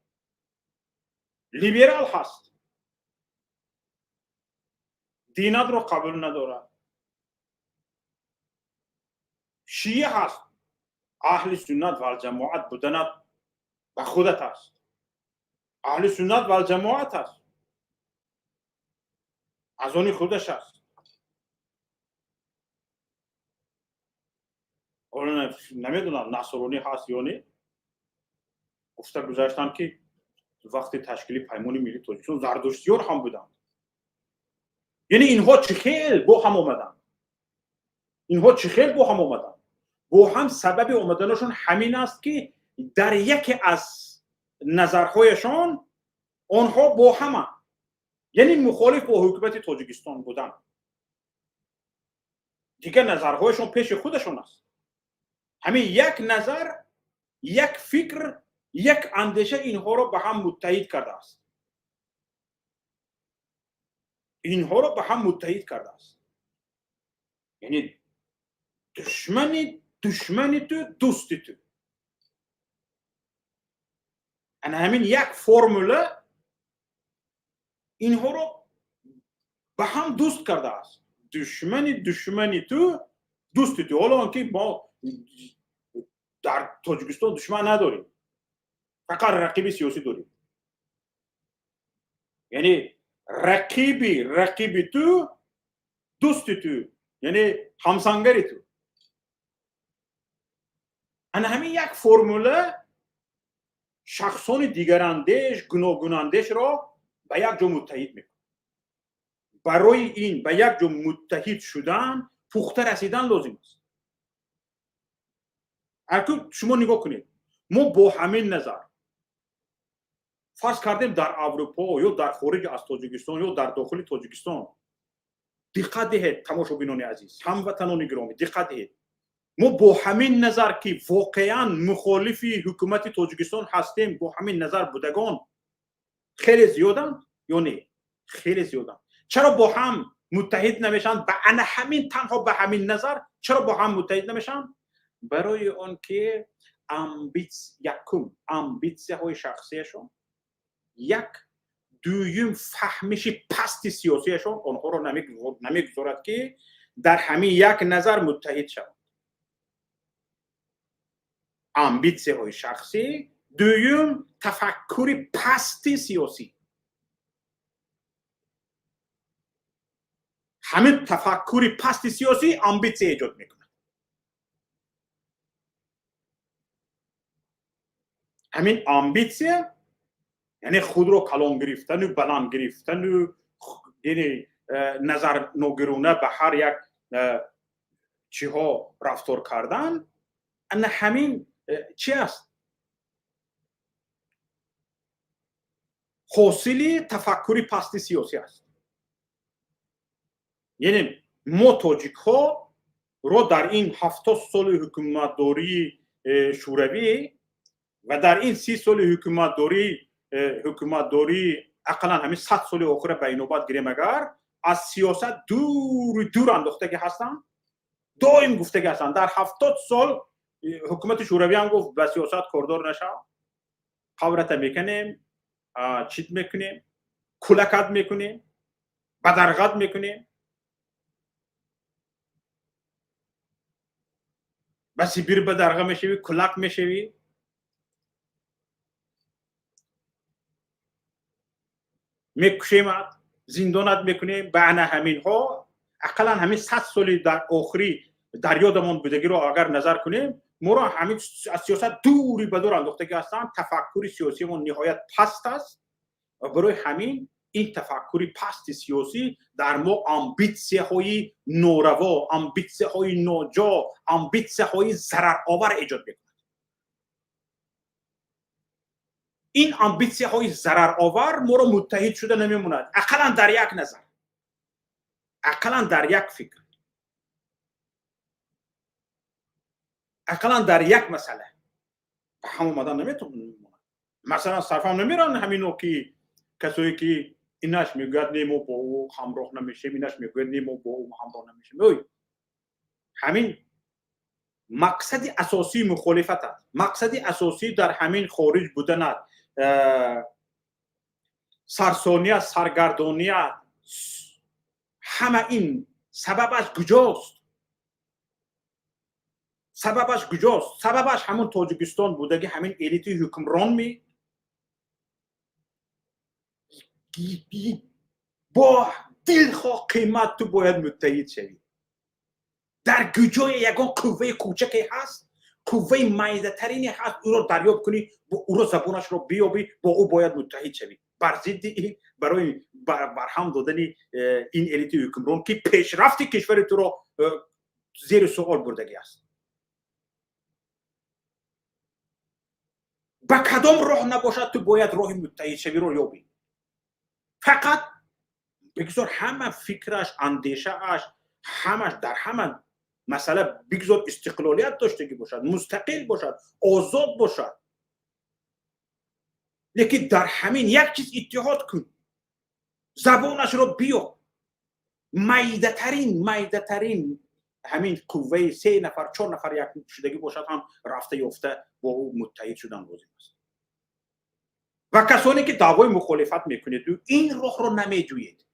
لیبرال هست، دینت رو قبول ندارد. شیعه هست، اهل سنت و جماعت بودنت به خودت است، اهل سنت و جماعت است، از آن خودش است. حالا نمیدونم نصرانی هست یا نه. گفته گذاشتن که وقتی تشکیل پیمان ملی تاجیکستان زردشتیان هم بودن. یعنی اینها چه خیل با هم اومدن، اینها چه خیل با هم اومدن. با هم سبب اومدنشون همین است که در یکی از نظرهایشان آنها با هم، یعنی مخالف با حکومت تاجیکستان بودن، دیگه نظرهایشون پیش خودشون است. همین یک نظر، یک فکر، یک اندیشه اینها رو به هم متحد کرده است. اینها رو به هم متحد کرده است. یعنی دشمنی تو، دوستی تو. همین یک فرموله اینها رو به هم دوست کرده است. دشمنی تو، دوستی تو. حالا آنکه ما در تاجیکستان دشمن نداریم، فقط رقیب سیاسی داریم. یعنی رقیبی تو، دوستی تو، یعنی همسنگری تو. همین یک فرموله شخصان دیگراندیش، گوناگوناندیش را به یک جا متحد میکنه. برای این به یک جا متحد شدن پخته رسیدن لازم است. اگر شما نگاه کنید، ما با همین نظر فرض کردیم در اروپا یا در خارج از تاجیکستان یا در داخل تاجیکستان، دقت دهید تماشابینان عزیز، هموطنان گرامی، دقت دهید. ما با همین نظر که واقعا مخالف حکومت تاجیکستان هستیم، با همین نظر بودگان خیلی زیادن یا نه؟ خیلی زیادن. چرا با هم متحد نمیشن؟ به همین تنها به همین نظر چرا با هم متحد نمیشن؟ برای اون که امبیتسیه های شخصیشون، یک دویم فهمش پست سیاسیشون آنها رو نمیگذارد که در همین یک نظر متحد شوند. امبیتسیه های شخصی، دویم تفکر پست سیاسی. همین تفکر پست سیاسی امبیتسی ایجاد میکنه. همین امبیتسی یعنی خود رو کلان گرفتن و بلند گرفتن و یعنی نظر نگرونه به هر یک چی ها رفتار کردن، ان همین چی است؟ حاصل تفکر پست سیاسی است. یعنی ما تاجیک ها رو در این 70 سال حکومتداری شوروی و در این 30 سال حکومتداری اقلا همین 100 سال آخر بینوبت گیریم، اگر از سیاست دور انداختگی هستن، دائم گفتگی هستن. در 70 سال حکومت شوروی هم گفت به سیاست کاردار نشو، قورت میکنیم، چیت میکنیم، کلکت میکنیم، بدرغت میکنیم، بسی بیر بدرغه میشوی، کلک میشوی. میکشیمت، زندانت میکنیم. بعنه همین ها اقلا همین 100 سالی در آخری در یادمون بودگی رو اگر نظر کنیم، ما را همین از سیاست دوری به دور انداختگی هستن. تفکر سیاسی ما نهایت پست است و برای همین این تفکر پست سیاسی در ما امبیتسی های نوروا، امبیتسی های ناجا، امبیتسی های ضرر آور ایجاد میکنه. این امبیتسی های ضرر آور ما را متحد شده نمیموند، اقلا در یک نظر، اقلا در یک فکر، اقلا در یک مسئله به هم اومدن نمیتونه. مثلا صرف هم نمیرن همینو که کسایی که اینش میگوید نیمو با او همراه نمیشه، اینش میگوید نیمو با او همراه نمیشه. همین مقصد اساسی مخالفت است. مقصد اساسی در همین خارج بودن سرسانیت، سرگردانیت، همه این سببش کجاست؟ سببش همون تاجیکستان بوده که همین الیت حکمران می با دلخواه قیمت تو باید متحد شوی. در گوجای یگان قوه کوچکی هست، قوه میده ترینی هست، او رو دریاب کنی، او رو زبانش رو بیابی، با او باید متحد شوی. بر ضد این برای برهم دادن این الیت حکمران که پیشرفت کشور تو رو زیر سوال بردگی است. با کدام راه نباشد تو باید راه متحد شوی رو یابی. فقط بگذار همه فکرش، اندیشه‌اش، همش در همه مسئله بگذار استقلالیت داشتگی باشد، مستقل باشد، آزاد باشد. لیکن در همین یک چیز اتحاد کن، زبانش رو بیا. میده ترین همین قوه 3 نفر 4 نفر یک شدگی باشد هم رفته یافته با او متحد شدن لازم است. و کسانی که دعوای مخالفت میکنید و این راه رو نمیجویید،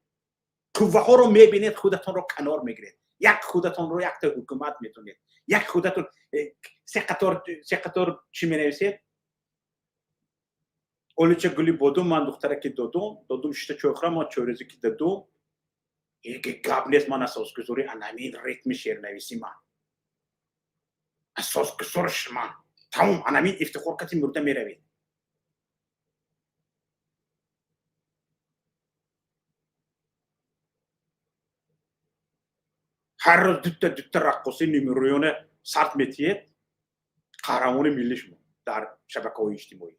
قوه ها رو میبینید، خودتون رو کنار میگیرید. یک خودتون رو یک تا حکومت میتونید، یک خودتون سه قطار چی مینویسید؟ اولچه گلی بودم من دختره که دادم شته چوخره ما چورزی که دادم یک گاب نیست. من اساس گذاری انامین ریتم شعر نویسی، من اساس گذارش من تمام انامین افتخار کتی مرده میروید. هر روز دوتا رقاصی نمیرویانه سرد میتید قهرمان ملی شما در شبکه‌های اجتماعی.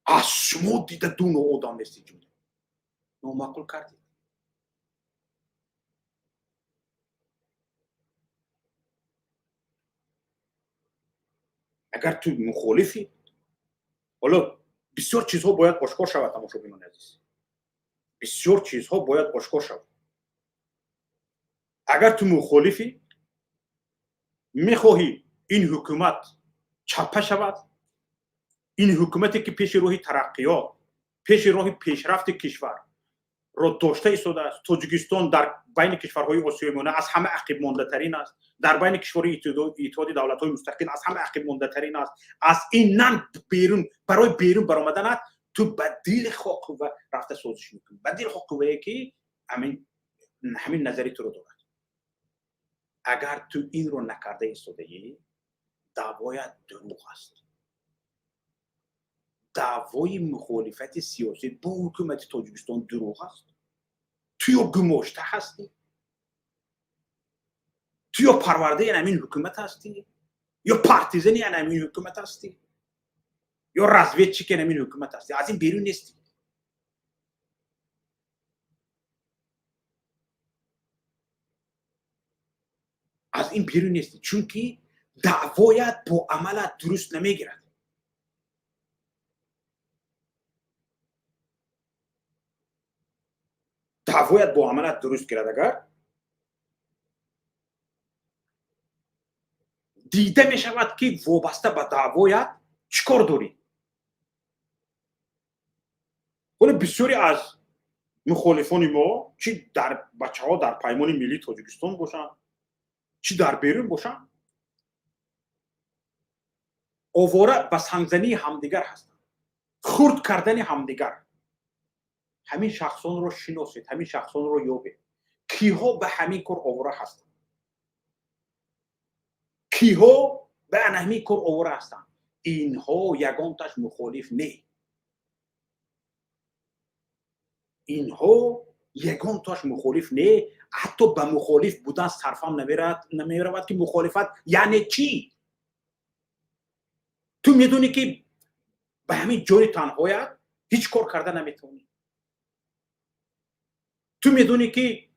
از شما دیده دو نوع آدم نیستید، جون نامعقول کردید. اگر تو مخالفی، حالا بسیار چیزها باید آشکار شود. تماشاگران عزیز، بسیار چیزها باید آشکار شود. اگر تو مخالفی، میخواهی این حکومت چپه شود، این حکومتی که پیش راه ترقیات، پیش راه پیشرفت کشور رو داشته ایستاده است. تاجیکستان در بین کشورهای آسیایی مانده از همه عقب مانده ترین است. در بین کشورهای اتحادیه دولت‌های مستقل از همه عقب مانده ترین است. از این نن بیرون برای بیرون برآمدن تو بدیل خاک و رفته سازش میکنی. بدیل خاک و که همین نظری تو رو دارد. اگر تو این رو نکرده ایستاده ای دعوایت دروغ است. دعوای مخالفت سیاسی با حکومت تاجیکستان دروغ است. تو یا گماشته هستی، تو یا پرورده همین حکومت هستی، یا پارتیزنی همین حکومت هستی، یا رزویتچی که همین حکومت هستی. از این بیرون نیستی. از این بیرون نیستی، چون که دعوایت با عملت درست نمیگیرد. دعوایت با عملت درست گیرد. اگر دیده می شود که وابسته به دعوایت چیکار داری. ولی بسیاری از مخالفان ما چی در بچه‌ها در پیمان ملی تاجیکستان باشن چی در بیرون باشن آواره به سنگزنی همدیگر هستند، خرد کردن همدیگر. همین شخصان رو شناسید، همین شخصان رو یابید. کیها به همین کار آواره هستند؟ کیها به همین کار آواره هستند؟ اینها یگانتش مخالف نه. اینها یگانتش مخالف نه. حتی به مخالف بودن صرفم نمیرود که مخالفت یعنی چی؟ تو میدونی که به همین جای تنهایت هیچ کار کرده نمیتونی. تو میدونی که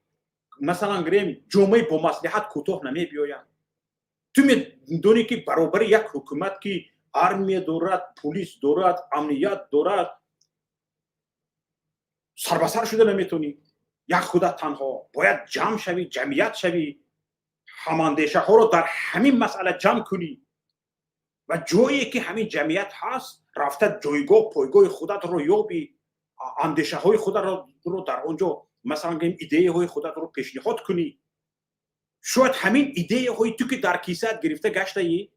مثلا گریم جامعه با مصلحت کوتاه نمی بیاید. تو میدونی که برابر یک حکومت که ارمی دارد، پلیس دارد، امنیت دارد، سر به سر شده نمیتونی. یک خودت تنها باید جمع شوی، جمعیت شوی، هماندیشه ها رو در همین مسئله جمع کنی و جایی که همین جمعیت هست رفته جایگاه پایگاه خودت رو یابی، اندیشه های خودت رو در اونجا مثلا ایده های خودت رو پیشنهاد کنی. شاید همین ایده های تو که در کیسه گرفته گشته ای،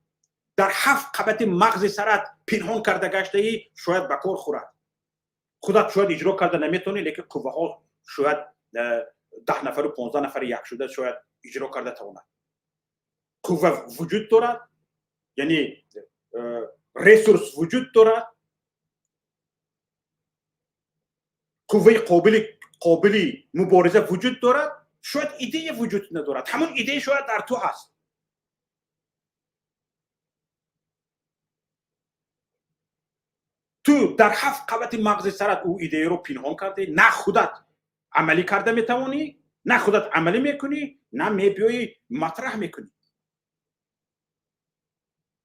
در 7 قبط مغز سرت پنهان کرده گشته ای، شاید به کار خورد. خودت شاید اجرا کرده نمیتونی، لیکن قوه ها شاید 10 نفر و 15 نفر یک شده شاید اجرا کرده تواند. قوه وجود دارد، یعنی ریسورس وجود دارد، قوه قابلی مبارزه وجود دارد، شاید ایده وجود ندارد. همون ایده شاید در تو هست. تو در 7 قبط مغز سرت او ایده رو پنهان کرده، نه خودت عملی کرده میتوانی، نه خودت عملی میکنی، نه میبیایی مطرح میکنی.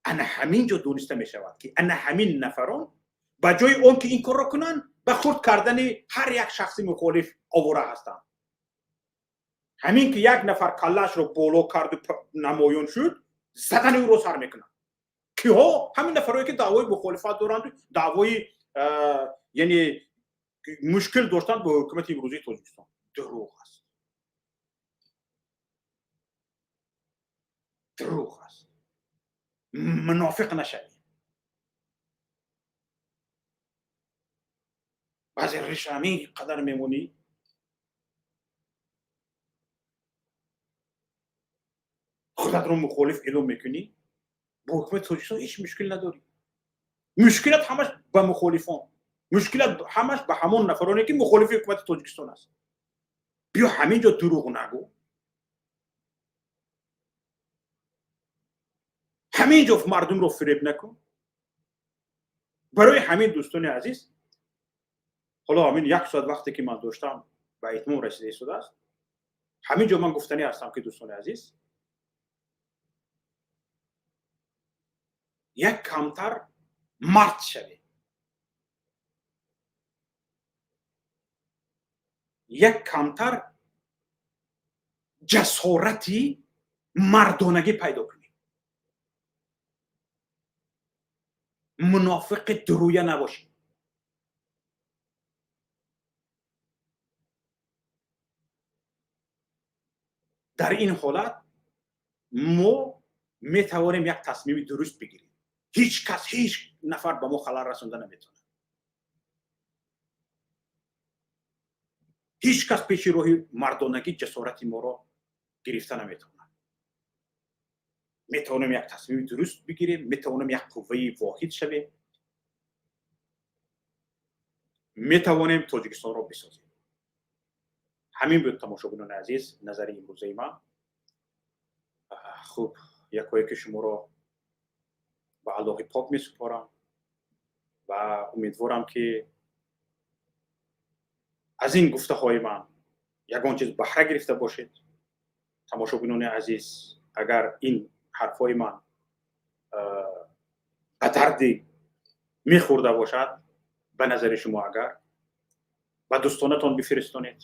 انا همین جا دونسته میشود که انا همین نفران با جای اون که این کار را کنن به خرد کردن هر یک شخصی مخالف آواره هستند. همین که یک نفر کلش رو بالا کرد و نمایان شد، زدن او رو سر میکنن. که ها همین نفرایی که دعوای مخالفت دارند، دعوای یعنی مشکل داشتن با حکومت امروزی تاجیکستان. دروغ است. دروغ است. منافق نشوید. بعضی ریش همین قدر میمونی خودت رو مخالف اعلام میکنی، با حکومت تاجیکستان هیچ مشکل نداری. مشکلت همش به مخالفان، مشکلت همش به همون نفرانی که مخالف حکومت تاجیکستان است. بیا همینجا دروغ نگو. همینجا مردم رو فریب نکن. برای همین دوستان عزیز، حالا همین 1 ساعت وقتی که من داشتم به اتمام رسیده شده است. همینجا من گفتنی هستم که دوستان عزیز، یک کمتر مرد شوید، یک کمتر جسارتی مردانگی پیدا کنید. منافق درویه نباشید. در این حالت ما میتوانیم یک تصمیم درست بگیریم. هیچ نفر به ما خلل رسانده نمیتونه. هیچ کس پیش روی مردانگی جسارت ما را گرفته نمیتونه. میتوانیم یک تصمیم درست بگیریم، میتوانیم یک قوه واحد شویم، میتوانیم تاجیکستان را بسازیم. همین بود تماشاگران عزیز نظر امروزه من. خوب یکایی که شما را به الله پاک می سپارم و امیدوارم که از این گفته های من یگان چیز بهره گرفته باشید. تماشاگران عزیز اگر این حرفای من به دردی میخورده باشد، به نظر شما اگر به دوستانتان بفرستانید،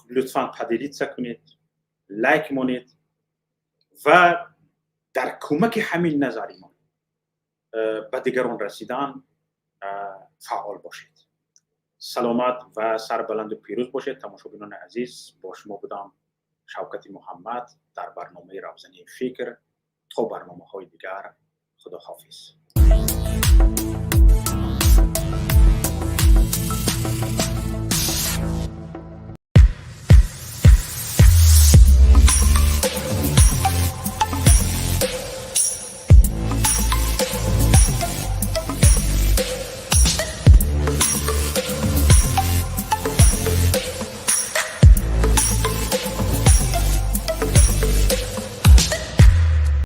لطفاً پدیدیت کنید، لایک مانید و در کمک همین نظریمان به دیگران رسیدن فعال باشید. سلامت و سربلند و پیروز باشید. تماشاگران عزیز، با شما بودم شوکت محمد در برنامه روزنه فکر. تا برنامه های دیگر، خدا حافظ.